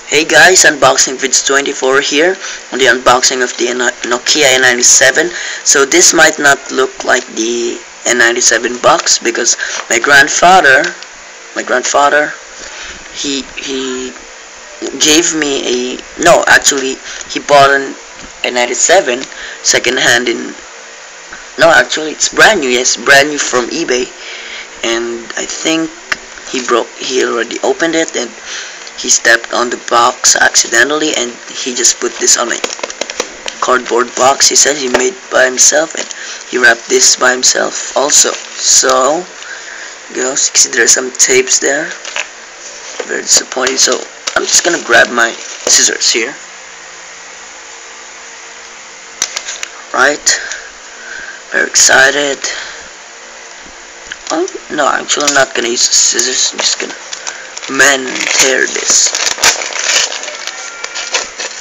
Hey guys, unboxing vids 24 here on the unboxing of the Nokia N97. So this might not look like the N97 box because my grandfather he gave me he bought an N97 second hand it's brand new, yes, brand new from eBay, and I think he already opened it and he stepped on the box accidentally and he just put this on a cardboard box. He said he made by himself and he wrapped this by himself also. So you see there's some tapes there. Very disappointing. So I'm just gonna grab my scissors here. Right. Very excited. Oh no, actually I'm not gonna use the scissors. I'm just gonna tear this.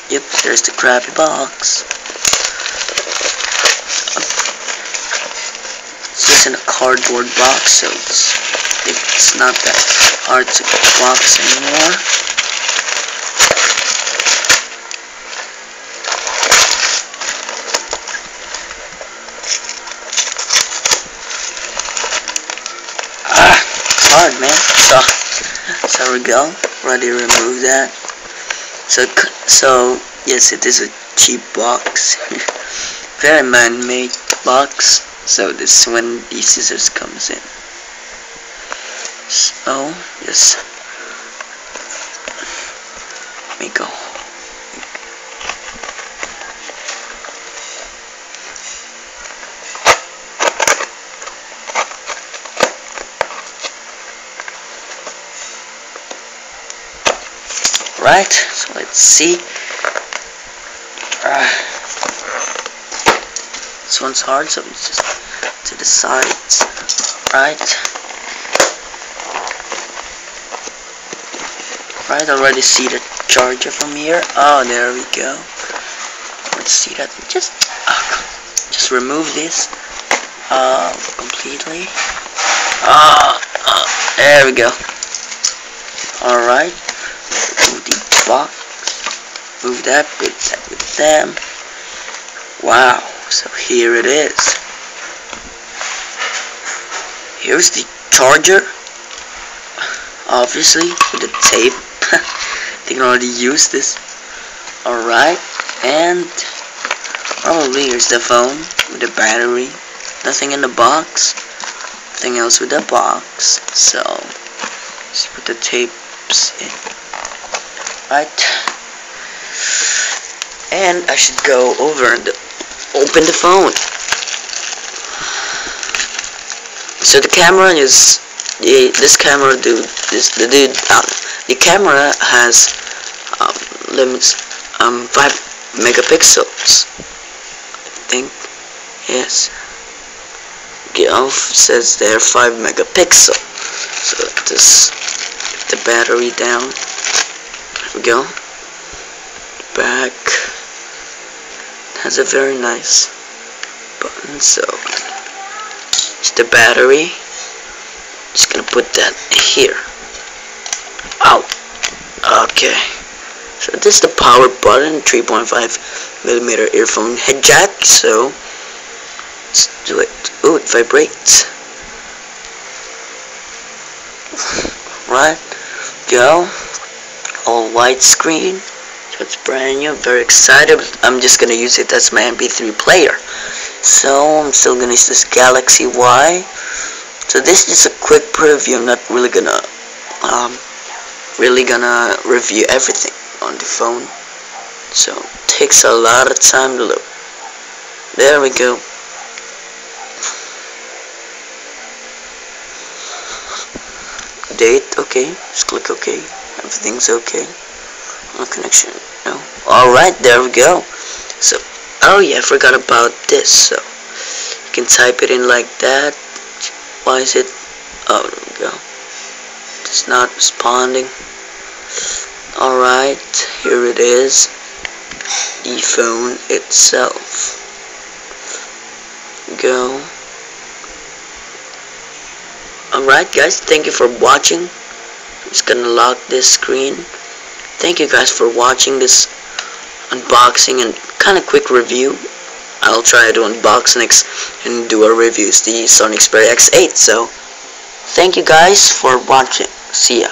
Yep, there's the crappy box. It's just in a cardboard box, so it's not that hard to box anymore. It's hard, man. So there we go. Ready to remove that. So yes, it is a cheap box. Very man-made box. So this is when the scissors comes in. So yes, let me go. Right, so let's see. This one's hard, so it's just to the sides. Right, already see the charger from here. Oh, there we go. Let's see that. Just remove this completely. There we go. All right. Move the box, move that, put that with them. Wow, so here it is. Here's the charger, obviously with the tape. They can already use this. Alright, and probably here's the phone with the battery. Nothing in the box, nothing else with the box. So let's put the tapes in. Right, and I should go over and open the phone. So the camera is the camera has limits 5 megapixels. I think, yes. Says there 5 megapixels. So just get the battery down. There we go. Back has a very nice button, so it's the battery. Just gonna put that here. Out. Okay. So this is the power button, 3.5mm earphone head jack. So let's do it. Ooh, it vibrates. Right. Go. All white screen, so it's brand new. Very excited. I'm just gonna use it as my MP3 player. So I'm still gonna use this Galaxy Y. So this is a quick preview. I'm not really gonna review everything on the phone. So it takes a lot of time to look. There we go. Date, okay. Just click OK. Everything's okay. No connection. No. Alright, there we go. So, oh yeah, I forgot about this. So, you can type it in like that. Why is it? Oh, there we go. It's not responding. Alright, here it is. The phone itself. Go. Alright guys, thank you for watching. I'm just gonna lock this screen thank you guys for watching this unboxing and kind of quick review. I'll try to unbox next and do a review. It's the Sony Xperia X8. So thank you guys for watching. See ya.